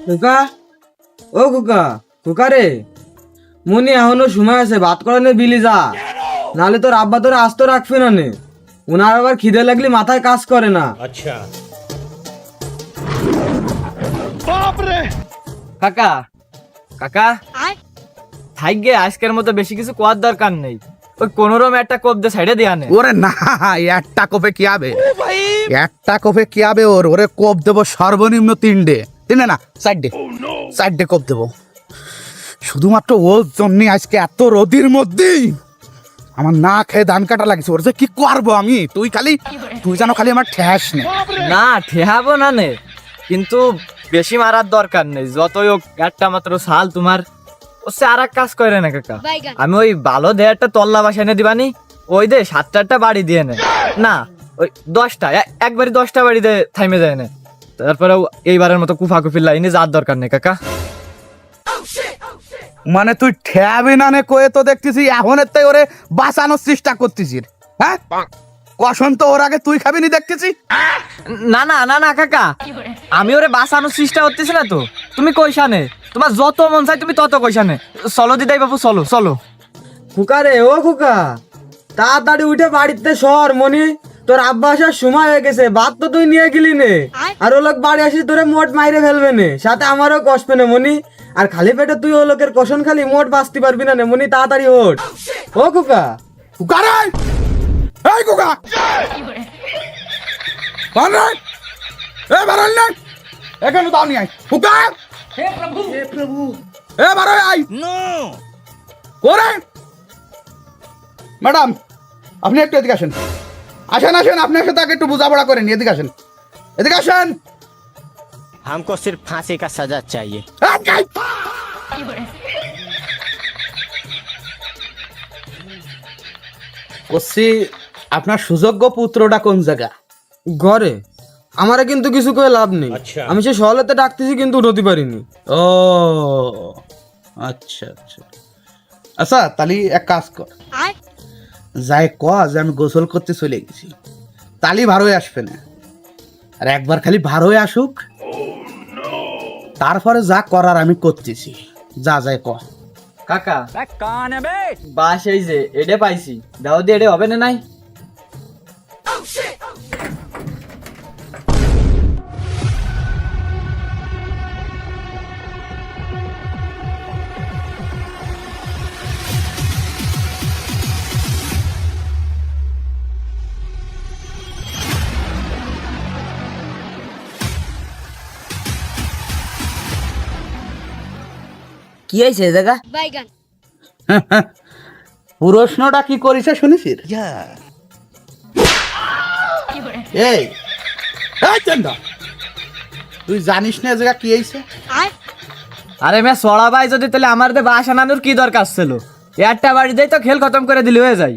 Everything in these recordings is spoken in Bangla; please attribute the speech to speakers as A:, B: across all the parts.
A: খোকা, ও খোকা, খোকা রে, মনি এখনো সময় আছে, ভাত করানে বিলি যা, নাহলে তোর আব্বা তোর আস্ত রাখবে না নে। উনার আবার খিদে লাগলে মাথায় কাজ করে না।
B: আচ্ছা
C: কাকা, কাকা থাকবে, আজকের মতো বেশি কিছু কোয়ার দরকার নেই। ওই কোনোরকম একটা কোপ দিয়ে সাইডে দিয়ে আনে।
D: ওরে না, একটা কোপে কি হবে? একটা কোপে কি হবে? ওরে কোপ দেবো সর্বনিম্ন তিনটে না, চারটে কোপ দেবো। শুধুমাত্র ওর জন্য আজকে এত রোদির মধ্যেই আমার না খেয়ে ধান কাটা লাগছে। ওর যে কি করবো আমি? তুই জানো খালি আমার ঠেস নেই।
C: না ঠেহাবো না নে, কিন্তু বেশি মারার দরকার নেই। যতই হোক একটা মাত্র সাল তোমার, ওসে আর এক কাজ করে না কাকা। আমি ওই ভালো দে একটা তল্লা বাসা এনে দিবানি, ওই দে 7-8টা বাড়ি দিয়ে নে, না ওই 10টা, একবারই 10টা বাড়ি দিয়ে থাইমে যায় না। তারপরে এইবারের মতো কুফাকুফি লাইনে যাওয়ার দরকার নেই কাকা।
D: মানে তুই ঠেয়াবি না নে কয়ে তো দেখতেছি এখন তাই ওরে বাঁচানোর চেষ্টা করতেছিস। হ্যাঁ, কখন তো ওর আগে তুই খাবি নি দেখতেছি।
C: না না না না কাকা, আমি ওরে বাঁচানোর চেষ্টা করতেছি না তো। তুমি কইসানে, তোমার যত মন চাই তুমি তত কইসানে। চলো দিদাই বাবু, চলো চলো।
A: খোকা রে, ও খোকা, তাড়াতাড়ি উঠে বাড়িতে সর। মনি, তোর আব্বা আসার সময় হয়ে গেছে, ভাত তো তুই নিয়ে গেলি নে, আর ও লোক বাড়ি আসি তোরে মোট মাইরে ফেলবে নে, সাথে আমারও কষবে না মনি। আর খালি পেটে তুই ও লোকের কষণ খালি মোট বাঁচতে পারবি না নে মনি, তাড়াতাড়ি ওঠ। ও খোকা,
D: খোকা রে, এই খোকা, বান রে, এ বারল না, এখানে দাও নি আই খোকা। হে প্রভু, এ বারো আই নো করে। ম্যাডাম, আপনি একটু এদিকে আসেন। আসেন, আপনার সাথে আগে একটু বোঝাপড়া করে নি। এদিকে আসেন।
B: हमको सिर्फ फांसी का सजा चाहिए।
D: কচ্ছি, আপনার সুযোগ্য পুত্রটা কোন জায়গা?
A: ঘরে। আমারে কিন্তু কিছু করে লাভ নেই, আমি সে সহলেতে ডাকতেছি কিন্তু উঠতে পারিনি।
D: ও আচ্ছা, তাহলে এক কাজ কর, যাই ক যে আমি গোসল করতে চলে গেছি, তালি ভারোই আসবে না। আর একবার খালি ভারোই আসুক, তারপরে যা করার আমি করতেছি। যাই ক।
C: কাকা বাস এই যে এডে পাইছি, দাও দিয়ে এডে হবে না নাই।
E: কি হয়েছে দাদা?
D: প্রশ্নটা কি করিস শুনেছিস? এই চন্দা, তুই জানিস না জায়গা কি হয়েছে?
C: আরে মে সড়া ভাই, যদি তাহলে আমার দে বাস আনানোর কি দরকার ছিল? একটা বাড়ি দেই তো খেল খতম করে দিলে হয়ে যায়।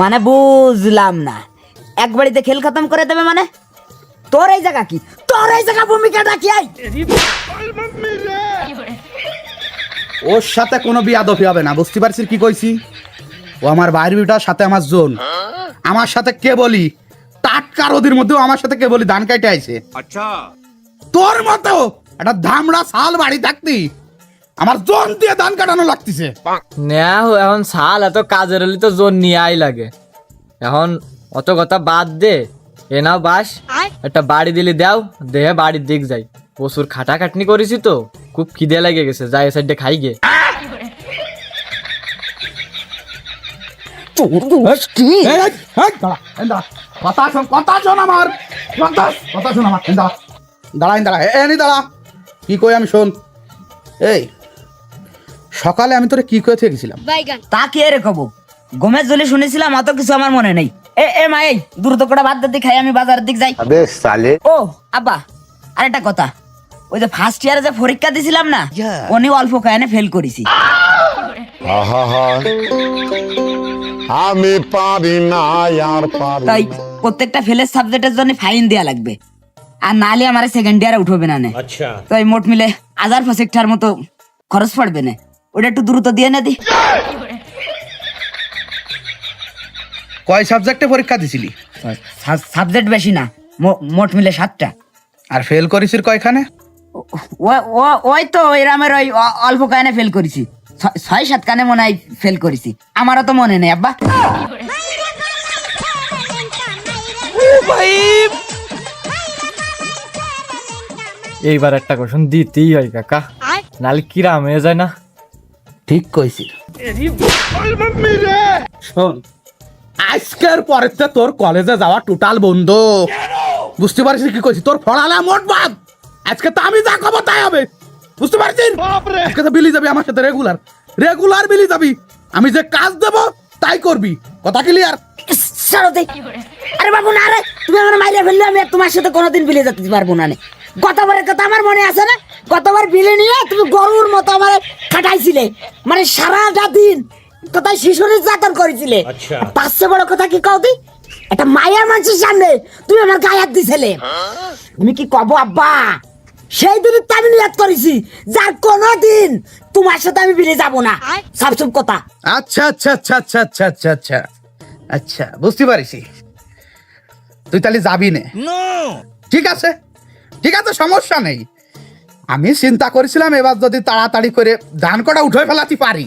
E: মানে বুঝলাম না, এক বাড়িতে খেল খতম করে দেবে মানে? তোর এই জায়গা কি? তোর এই জায়গা ভূমিকাটা কি?
D: ওর সাথে কোনো বিয়াদফি হবে না, বুঝতে পারছিস কি কইছি? ও আমার বাইর বিটার সাথে আমার জোন, আমার সাথে কে বলি টাটকা রোদের মধ্যেও আমার সাথে কে বলি ধান কাটে আইছে। আচ্ছা, তোর মতো একটা ধামড়া সাল বাড়ি থাকতি আমার জোন দিয়ে ধান কাটানো লাগতেছে।
C: না এখন সাল এত কাজের হলে তো জোর নিয়ে আই লাগে। এখন অত কথা বাদ দে, এ নাও বাস, একটা বাড়ি দিলি দাও, দেহে বাড়ির দিক যাই। প্রচুর খাটাখাটনি করেছি তো, খুব খিদে লেগে গেছে, যাই এ সাইডে খাই গে।
D: দাঁড়া, কি কই আমি শোন। এই সকালে আমি তোরে কি করে গেছিলাম?
E: তা কি রে কব, ঘুমের জলে শুনেছিলাম, অত কিছু আমার মনে নেই। এ মা, এই দ্রুত করে ভাত দিতে খাই, আমি বাজারের দিক যাই। ও আব্বা, আরেকটা কথা, ওই যে ফার্স্ট ইয়ারে যে পরীক্ষা দিছিলাম না, উনি অল্প কায়নে ফেল করেছি।
F: আমি পারি না আর পারি।
E: তাই প্রত্যেকটা ফেলের সাবজেক্টের জন্য ফাইন দেয়া লাগবে। আর নালে আমার সেকেন্ড ইয়ারে উঠবে না নে। তো এই মোট মিলে 1000 মতো খরচ পড়বে না, ওটা একটু দ্রুত দিয়ে না দি।
D: কয় সাবজেক্টে পরীক্ষা দিছিলি?
E: সাবজেক্ট বেশি না, মোট মিলে 7টা।
D: আর ফেল করেছিস কয়খানে?
E: ওই তো এরামের ওই অল্প কানে ফেল করেছি, 6-7 কানে মনে হয় ফেল করেছি, আমারও তো মনে নেই আব্বা।
C: এইবার একটা কোশ্চেন দিতেই হয় কাকা, নালে কিরাম হয়ে যায় না।
D: ঠিক কইছিস। শোন, আজকের পরে তোর কলেজে যাওয়া টোটাল বন্ধ। বুঝতে পারছিস কি কইছি? তোর ফড়ালা মোট বাদ। আজকে তো আমি যা খবর তাই হবে, বুঝতে পারছিস? আজকে তো বিলি যাবি আমার সাথে, রেগুলার বিলি যাবি। আমি যে কাজ দেব তাই করবি, কথা ক্লিয়ার?
E: আরে বাবু না রে, তুমি আমার মাইরে ফেললে আমি আর তোমার সাথে কোনোদিন বিলে যেতে পারবো না। গতবারের কথা আমার মনে আছে না? গতবার বিলে নিয়ে তুমি গরুর মতো আমার খাটাইছিলে, মানে সারাটা দিন কোথায় শিশু নির্যাতন করেছিলে। তার চেয়ে বড় কথা কি কও, তুই একটা মায়ের মানুষের সামনে তুমি আমার গায়ে হাত দিছিলে। তুমি কি কব আব্বা, সেই দিন তো আমি নিয়ত করেছি যার কোনোদিন তোমার সাথে আমি বিলে যাব না, সব কথা।
D: আচ্ছা আচ্ছা আচ্ছা আচ্ছা আচ্ছা আচ্ছা আচ্ছা আচ্ছা, বুঝতে পারিছি। তুই তাহলে যাবি না? ঠিক আছে, ঠিক আছে, সমস্যা নেই। আমি চিন্তা করেছিলাম এবার যদি তাড়াতাড়ি করে ধান কটা উঠে ফেলাতে পারি,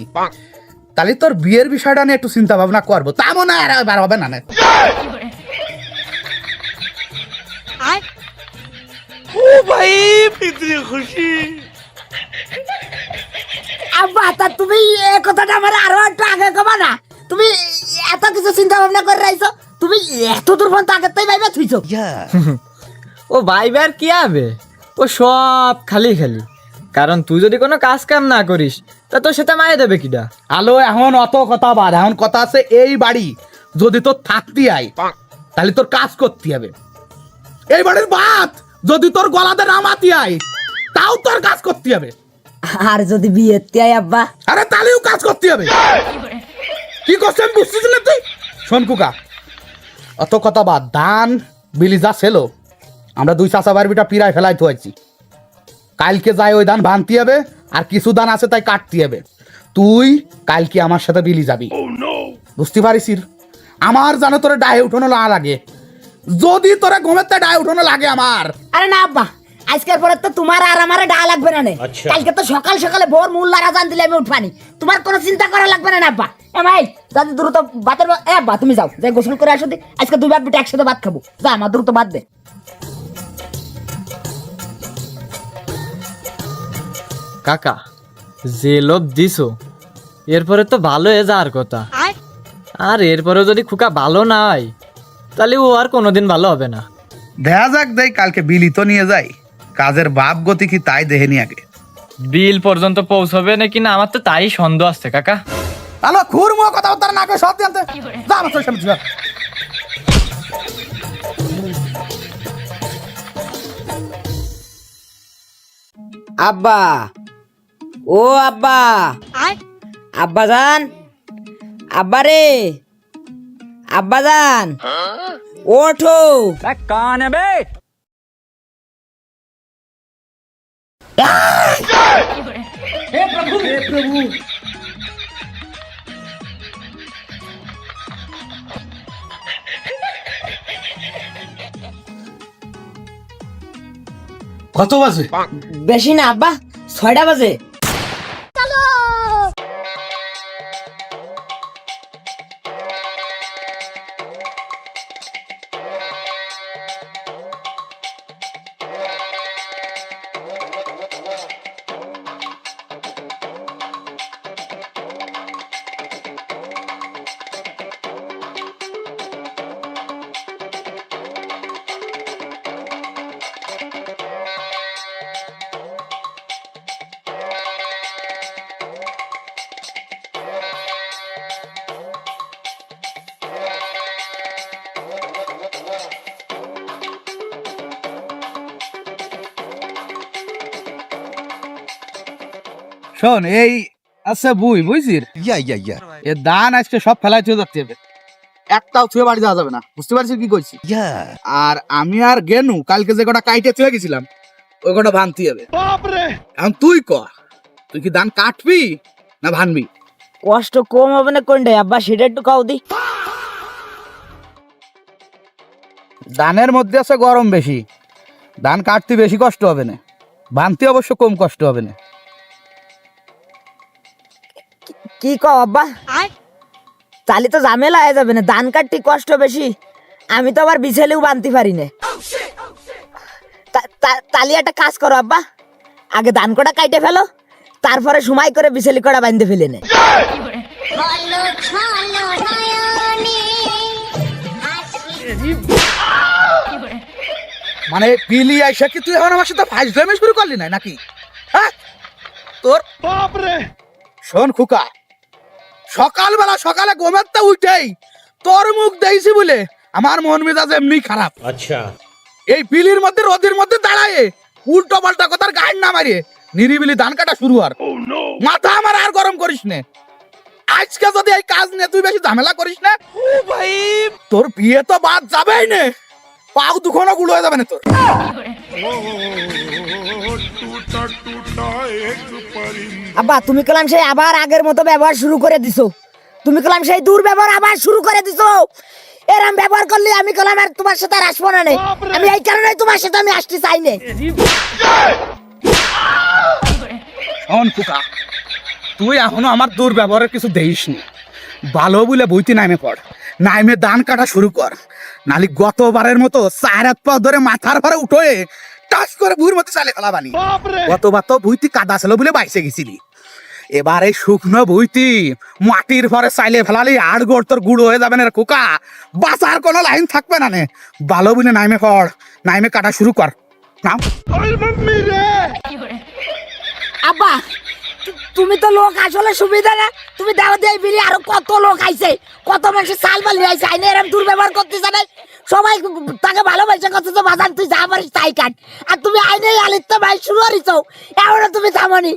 D: তাহলে তোর বিয়ের বিষয়টা নিয়ে একটু চিন্তা ভাবনা করবো। তা মনে হয় আর এবার হবে না।
E: আব্বা, তা তুমি এই কথাটা আমার আরো একটু আগে কবা না? তুমি এত কিছু চিন্তা ভাবনা করে রাখছো, তুমি এত দূর পর্যন্ত আগে তাই ভাইবা থুইছো।
C: ও ভাইবার কি হবে, ও সব খালি খালি। কারণ তুই যদি কোনো কাজ কাম না করিস তা তোর সাথে মায়ে দেবে কিডা?
D: আলো, এখন অত কথা বাদ। এখন কথা আছে, এই বাড়ি যদি তোর থাকতে আয় তাহলে তোর কাজ করতে হবে। এই বাড়ির বাদ যদি তোর গলাতে নামাতে আয় তাও তোর কাজ করতে হবে।
E: আর যদি বিয়ে তিয়াই আব্বা?
D: আরে তাহলেও কাজ করতে হবে। কি করছেন বুঝছিস না তুই? শোন কুকা, অত কথা বাদ। ধান বিলি যা ছিল, আমরা 2 চাচা বারবিটা পিরায় ফেলাই থুয়েছি। কালকে যাই ওই ধান ভাঙতে হবে, আর কিছু ধান আছে তাই কাটতে হবে। তুই কালকে আমার সাথে বিলি যাবি, বুঝতে পারিস? আমার জানো তোরে ডায়ে উঠানো না লাগে, যদি তোরে ঘুমের ডায়ে উঠানো লাগে আমার।
E: আরে না আব্বা, আজকের পরে তো তোমার আর আমার ডা লাগবে না নে। কালকে তো সকাল সকালে ভোর মুল্লার আজান দিলে আমি উঠবানি, তোমার কোনো চিন্তা করা লাগবে না আব্বা। এ ভাই, যদি দ্রুত ভাতের এ আব্বা তুমি যাও, যাই গোসল করে আসো। আজকে 2 বাপ বেটা একসাথে ভাত খাবো, যা আমার দ্রুত ভাত দে।
C: কাকা, যে লোভ দিছো এরপরে তো ভালো হয়ে যাওয়ার কথা। আর এরপরে যদি খুকা ভালো না হয় তাহলে ও আর কোনোদিন ভালো হবে না।
D: দেখা যাক, দেই কালকে বিলি তো নিয়ে যাই। কাজের বাপ গতি কি তাই দেহে নি আগে।
C: বিল পর্যন্ত পৌঁছবে নাকি না আমার তো তাই সন্দেহ আছে কাকা।
D: আলো, খুরমো কথাবার্তা না করে সব জানতে যা আমার তোর সামনে যা।
E: আব্বা, ও আব্বা, আব্বা জান, আব্বা রে, আব্বা জান, ওঠো।
B: कौन है बे?
D: কত বাজে?
E: বেশি না আব্বা, 6টা বাজে।
D: শোন, এই আচ্ছা বুঝছিস, এ ধান আজকে সব ফেলাই চলে যাচ্ছে হবে। একটাও ছুঁয়ে বাড়ি যাওয়া যাবে না, বুঝতে পারছিস কি কইছি? আর আমি আর গেনু কালকে যে কটা কাইটে ছুঁয়ে গেছিলাম ওই কটা ভাঙতে হবে। এখন তুই ক, তুই কি ধান কাটবি না ভানবি?
E: কষ্ট কম হবে না কোনটাই আব্বা সেটা একটু কাউ দি।
D: ধানের মধ্যে আছে গরম বেশি, ধান কাটতে বেশি কষ্ট হবে না, ভানতে অবশ্য কম কষ্ট হবে না।
E: কি কও আব্বা? তাহলে তো ঝামেলা হয়ে যাবে না, ধান কাটতে কষ্ট বেশি, আমি তো আবার বিছেলেও বানতে পারি না। তাহলে একটা কাজ করো আব্বা, আগে ধান কটা কাটে ফেলো, তারপরে সময় করে বিছেলি কটা বাঁধতে ফেলে নে।
D: মানে বিলি আইসা কি তুই এখন আমার সাথে ফাইজলামি শুরু করলি না নাকি? হ্যাঁ তোর বাপরে। শোন খুকা, সকালে ঘুমের তা উঠেই তোর মুখ দেখছি বলে আমার মন মেজাজ এমনি খারাপ।
B: अच्छा
D: এই বিলির মধ্যে রোদের মধ্যে দাঁড়ায় উল্টো পাল্টা কথার গাইড না মারিয়ে নিরিবিলি ধান কাটা শুরু আর মাথা আমার আর গরম করিস না। আজকে যদি এই কাজ নিয়ে তুই বেশি ঝামেলা করিস না, ও ভাই তোর বিয়ে তো বাদ যাবেই না, পাও দুখানা গুলো হয়ে যাবে না তোর।
E: আব্বা তুমি কলাম সেই আবার আগের মতো ব্যবহার শুরু করে দিছো, তুমি কলাম সেই দুর্ব্যবহার আবার শুরু করে দিছো। এরম ব্যবহার করলে আমি কলাম আর তোমার সাথে আর আসবো না নে। আমি এই কারণে তোমার সাথে আমি আসতে চাই না।
D: শোন খুকা, তুই এখনো আমার দুর্ব্যবহারের কিছু দেইস নি, ভালো বলে বইতে নামে পড়, নামে ধান কাটা শুরু কর, নালি গতবারের মতো 4 পা ধরে মাথার ভরে উঠোয়ে টাস করে বুড়ির মধ্যে চালে ফেলাবানি। গতবার তো বুইতি কাদা ছিল বলে বাইসে গেছিলি, এবারে শুকনো বুইতি মাটির ভরে চাইলে ফেলালি আর গোড় তোর গুঁড়ো হয়ে যাবে না রে খোকা, বাঁচার কোনো লাইন থাকবে না নে। ভালো বলে নামে পড়, নামে কাটা শুরু কর। নাম
E: আব্বা তুমি তো লোক আসলে সুবিধা না, তুমি দাও দিয়ে বিলি আরো কত লোক আইছে, কত মানুষ সাল বালি আইছে, আইনে এরম দুর্ব্যবহার করতে জানে, সবাই তাকে ভালোবাসে কত তো বাজান তুই যা পারিস তাই কাট, আর তুমি আইনে আলিত ভাই শুরু করিছো, এমন তুমি থামনি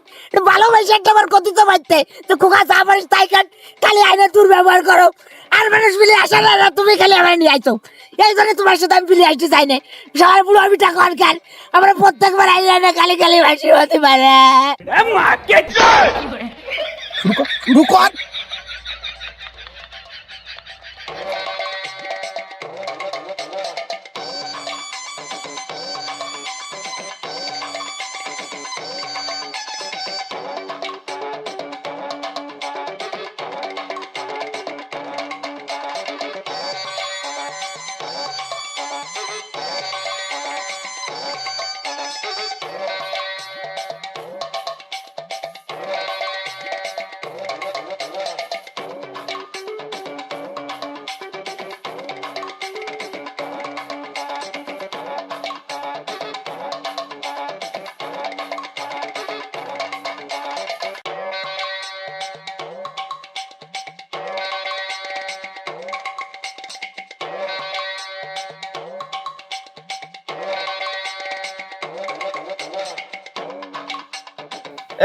E: ভালোবাসে একটা বার করতে তো পারতে, তো খোকা যা পারিস তাই কাট, খালি আইনে দুর্ব্যবহার করো, আর মানুষ বিলি আসে না, তুমি খালি আমার নিয়ে আইছো, এই জন্য তোমার সাথে আমি বিলি আসতে চাই না। সবাই পুরো আমি টাকা কার আমরা প্রত্যেকবার আইলে না খালি খালি ভাসি হতে পারে।
D: শুরু কর।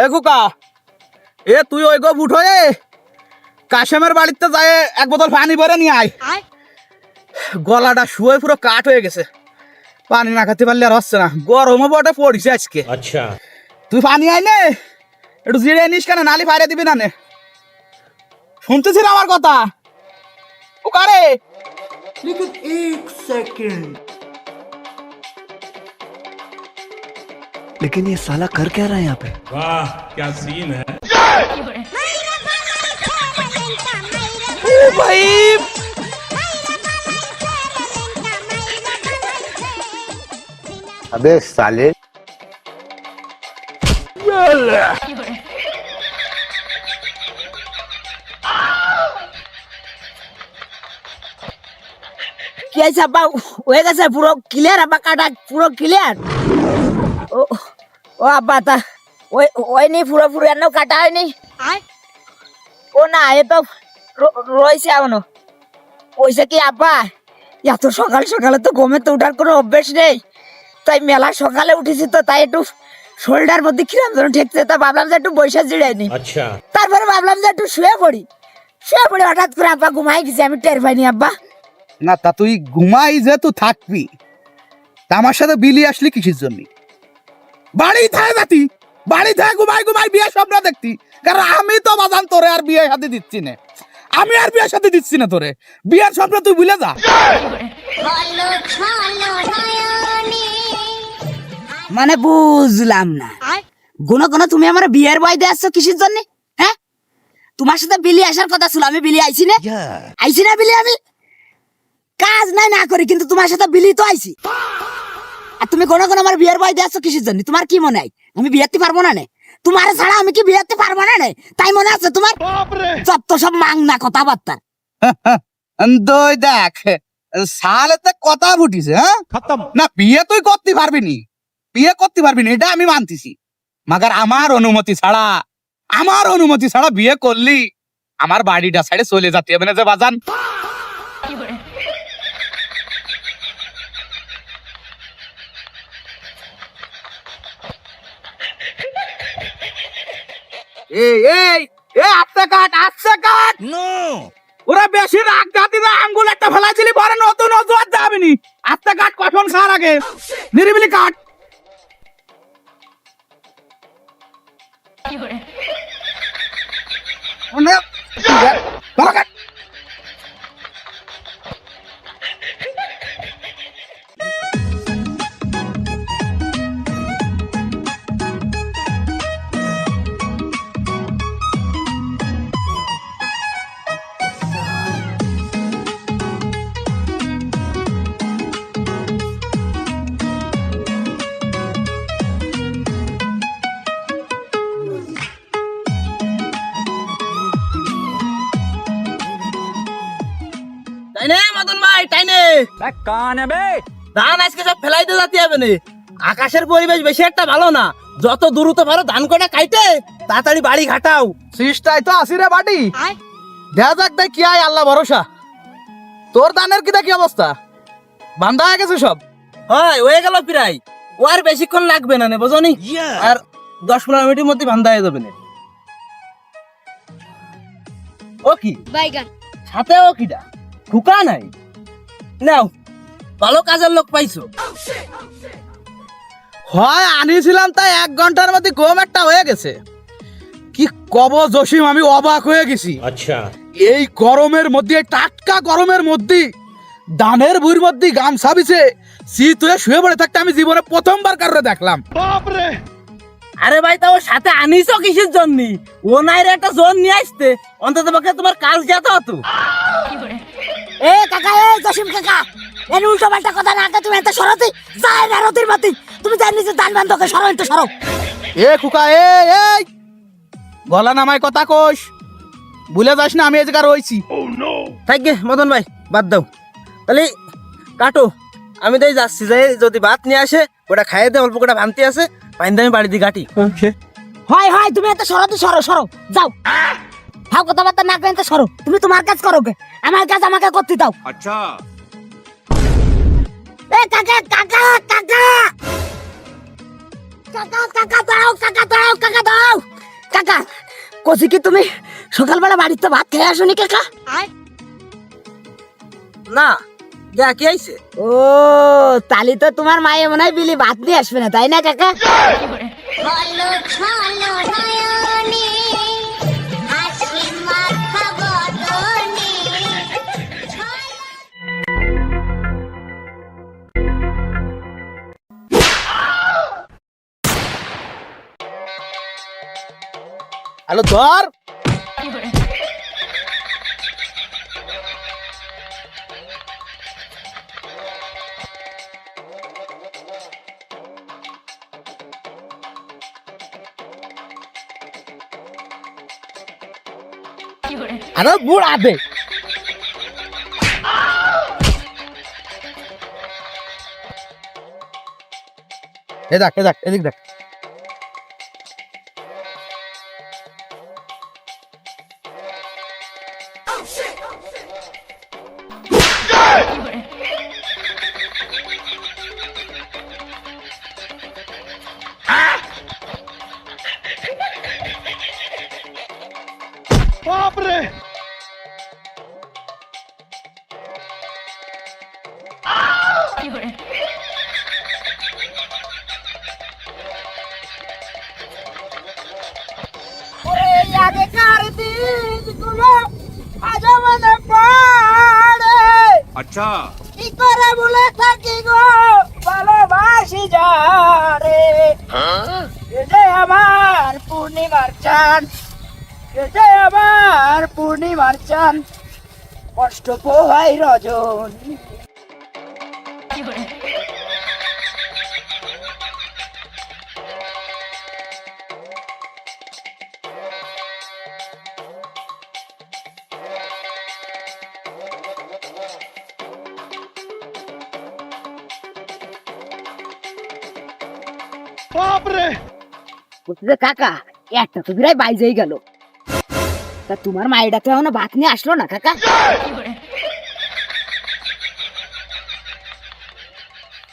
D: এ খোকা, এ তুই ওই গো বুট হয়ে কাশেমের বাড়িতে যায় এক বোতল পানি ভরে নিয়ে আয়, গলাটা শুয়ে পুরো কাঠ হয়ে গেছে, পানি না খেতে পারলে আর হচ্ছে না, গরমও বটে পড়িছে আজকে।
B: अच्छा
D: তুই পানি আয় নে, একটু জিরে নিস কেন, নালি ফাইরে দিবি না নে, শুনতেছিস আমার কথা? ও কারে
F: लेकिन ये साला कर क्या रहा है यहाँ पे?
G: वाह क्या सीन है।
B: अबे साले
E: কি আছে আব্বা হয়ে গেছে পুরো ক্লিয়ার, আব্বা কাটা পুরো ক্লিয়ার। ও ও আব্বা তা ওই ওই নেই পুরো পুরো এন্ন কাটা হয়নি, ও না এ তো রয়েছে এখনো। ওইসে কি আব্বা এত সকাল সকালে তো ঘুমে তো উঠার কোনো অভ্যেস নেই, তাই মেলা সকালে উঠেছি তো, তাই একটু শরীরটার মধ্যে কিরাম যেন ঠেকছে, তা ভাবলাম যে একটু বৈশা জিরাইনি,
B: अच्छा
E: তারপরে ভাবলাম যে একটু শুয়ে পড়ি, সে পড়ে হঠাৎ করে আব্বা ঘুমাই গেছে, আমি টের পাইনি আব্বা।
D: না তা তুই ঘুমাই যে তুই থাকবি, তা আমার সাথে বিলি আসলি কিসের জন্য? বাড়ি থাকে যাতি, বাড়ি থাকে ঘুমাই ঘুমাই বিয়ে স্বপ্ন দেখতি। কারণ আমি তো বাজান তোরে আর বিয়ে সাথে দিচ্ছি না, আমি আর বিয়ের সাথে দিচ্ছি না তোরে। বিয়ের স্বপ্ন তুই ভুলে যা।
E: মানে বুঝলাম না, গুনো গুনো তুমি আমার বিয়ের বয় দিয়ে আসছো কিসের জন্য? হ্যাঁ, তোমার সাথে বিলি আসার কথা ছিল, আমি বিলি আইছি না? আইছি না বিলি? আমি কাজ নাই না করি, কিন্তু তোমার সাথে বিলি তো আইছি। আর তুমি কোনো কোনো আমার বিয়ের বয় দিয়ে আসছো কিসের জন্য? তোমার কি মনে হয় আমি বিয়েতে পারবো না? তোমার ছাড়া আমি কি বিয়েতে পারবো না? তাই মনে আছে তোমার? যত সব মাংনা কথাবার্তা।
D: দই দেখ সালেতে কথা ফুটিছে। হ্যাঁ না, বিয়ে তুই করতে পারবি নি, বিয়ে করতে পারবি না, এটা আমি মানতেছি। মাগার আমার অনুমতি ছাড়া বিয়ে করলি আমার বাড়িটা ছেড়ে চলে যেতে হবে না যে বাজান। এই এই এই আস্তে কাট ওরা বেশি রাগ জাতি না, আঙ্গুল একটা ফেলাইছিলি পরে নতুন অজুহাত যাবে নি। আস্তে কাট, কখন খাওয়ার আগে নিরিবিলি কাট। ভালো কাট।
C: ধান আজকে সব ফেলাইতে যাতে হবে না। আকাশের পরিবেশ বেশি একটা ভালো না, যত দ্রুত পারো ধান কটা কাইটে তাড়াতাড়ি বাড়ি ঘাটাও।
D: সিস্টাই তো আসি রে বাড়ি, দেখা যাক দেখ কি আয়, আল্লাহ ভরসা। তোর ধানের কি দেখি অবস্থা? বান্ধা হয়ে গেছে সব?
C: হয় হয়ে গেল প্রায়, ও আর বেশিক্ষণ লাগবে না বুঝনি, আর 10-15 মিনিটের মধ্যে বান্ধা হয়ে যাবে না। ও কি সাথে ও কিটা খুকা নাই? নাও, ভালো কাজের লোক পাইছো।
D: হয় আনিছিলাম তাই 1 ঘন্টার মধ্যে গম একটা হয়ে গেছে। কি কব জসিম, আমি অবাক হয়ে গেছি।
G: अच्छा
D: এই গরমের মধ্যে, এই টাটকা গরমের মধ্যে ধানের ভুঁড়ির মধ্যে গামছা বিছে শীত হয়ে শুয়ে পড়ে থাকতে আমি জীবনে প্রথমবার কারোর দেখলাম।
C: আরে ভাই, তাও সাথে আনিছো কিসের জন্য? ও নাই রে একটা জোন নিয়ে আসতে, অন্তত পক্ষে তোমার কাজ যেতে হতো।
E: এ কাকা, এ জসিম কাকা, এর উল্টো পাল্টা কথা না কে তুমি এত সরতে যায় না রতির বাতি। তুমি জানি নিজে দান বান্ধকে সরো, একটু সরো।
D: এ খুকা, এই গলা নামায় কথা কোষ, ভুলে যাস না আমি এই জায়গা রয়েছি।
C: থাকবে মদন ভাই, বাদ দাও তাহলে, কাটো। আমি তাই যাচ্ছি, যাই যদি ভাত নিয়ে আসে ওটা খাইয়ে দে, অল্প কটা ভান্তি আছে পাইন্দা আমি বাড়ি দিয়ে গাটি।
E: হয় হয়, তুমি এত সরতে সরো, সরো যাও। হাও কথাবার্তা না কেন সরো, তুমি তোমার কাজ করো, কে আমার কাজ আমাকে করতে দাও।
G: अच्छा
E: এ কাকা কাকা কাকা কাকা কাকা দাও, কাকা দাও, কাকা দাও। কাকা কছি কি তুমি সকালবেলা বাড়িতে ভাত খেয়ে আসোনি কাকা?
C: না যা কি আইছে?
E: ও তালি তো তোমার মায়ে মনে হয় বিলি ভাত দিয়ে আসবে না, তাই না কাকা?
D: হ্যালো ধর, আরে বুড়া দে। এ দেখ, এ দেখ, এদিক দেখ।
E: আগেকার দিনগুলো আজ আমাদের পড়ে
G: अच्छा
E: কি করে ভুলে থাকি গো ভালোবাসি যারে এ যে আমার পূর্ণিমার চাঁদ এ যে আমার পূর্ণিমার চাঁদ কষ্ট পোহাই রজনী কাকা একটা তো বিরাই বাইজেই গেল তা তোমার মায়েরা তো এখনো ভাত নিয়ে আসলো না কাকা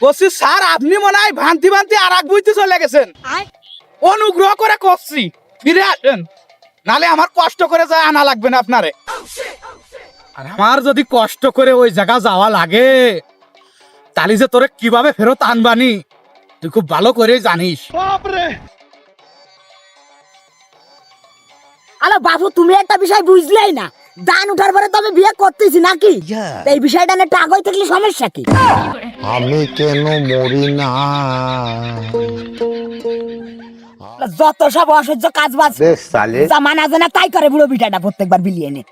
D: বলছি স্যার আপনি মনে হয় ভান্তি ভান্তি আর এক বইতে চলে গেছেন অনুগ্রহ করে করছি ফিরে আসেন নালে আমার কষ্ট করে যায় আনা লাগবে না আপনারে আর আমার যদি কষ্ট করে ওই জায়গা যাওয়া লাগে তাহলে যে তোরে কিভাবে ফেরত আনবানি তুই খুব ভালো করে জানিস
E: আলো বাবু তুমি একটা বিষয় বুঝলেই না দান উঠার পরে তবে বিয়ে করতেছি নাকি তা এই বিষয়টা নিয়ে একটু আগে থাকলে সমস্যা কি
H: আমি কেন মরি না
E: যত সব অসহ্য কাজ বাজ জামানা জানা তাই করে বুড়ো বিটাটা প্রত্যেকবার বিলিয়ে নে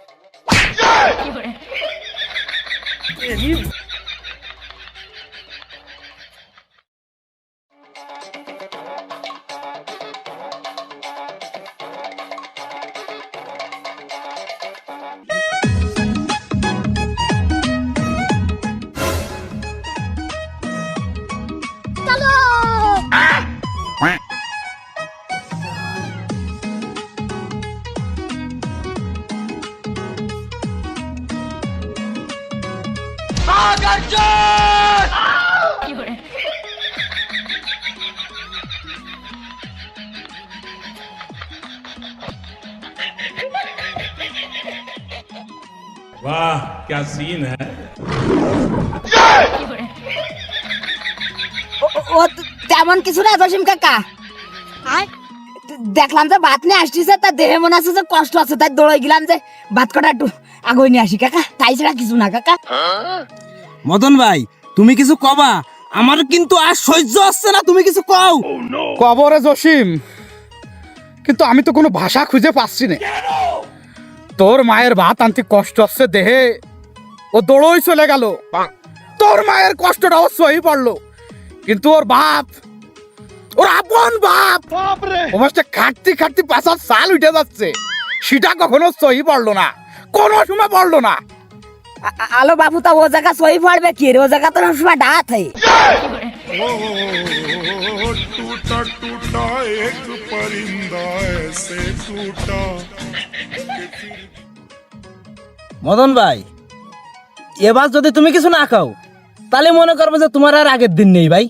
G: वाह क्या सीन है
E: ও তেমন কিছু না জসিম কাকা দেখলাম যে ভাত নিয়ে আসছে তার দেহে মনে আছে যে কষ্ট আছে তাই দৌড়ে গেলাম যে ভাত কটা একটু আগে নিয়ে আসি কাকা তাই ছাড়া কিছু না কাকা
I: মদন ভাই তুমি কিছু কবা আমার কিন্তু আর সহ্য হচ্ছে না তুমি কিছু কও
D: কবরে জসিম কিন্তু আমি তো কোনো ভাষা খুঁজে পাচ্ছি না তোর মায়ের ভাত আনতে কষ্ট হচ্ছে দেহে ও দৌড়ই চলে গেল তোর মায়ের কষ্টটা ও সহি পড়লো কিন্তু ওর বাপ ওর আপন বাপ ও মাসটা খাটতে খাটতে পাশার সাল উঠে যাচ্ছে সেটা কখনো সহি পড়লো না কোনো সময় পড়লো না
E: আলো বাবু তা ও জায়গা সই পড়বে কি রে ও জায়গা তো সময় ডাত হয়
G: टूटा टूटा एक परिंदा ऐसे टूटा
I: মদন ভাই এবার যদি তুমি কিছু না খাও তাহলে মনে করবে যে তোমার আর আগের দিন নেই ভাই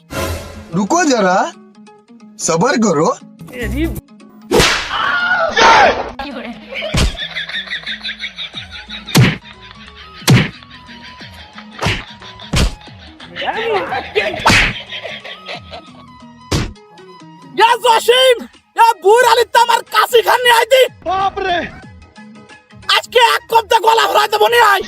H: रुको जरा सबर करो
D: জসিম বুড় আলি তো আমার কাশি খান নিয়ে আইতি বাপরে আজকে এক কপ্তা গলা ভরাই দেবো নি আই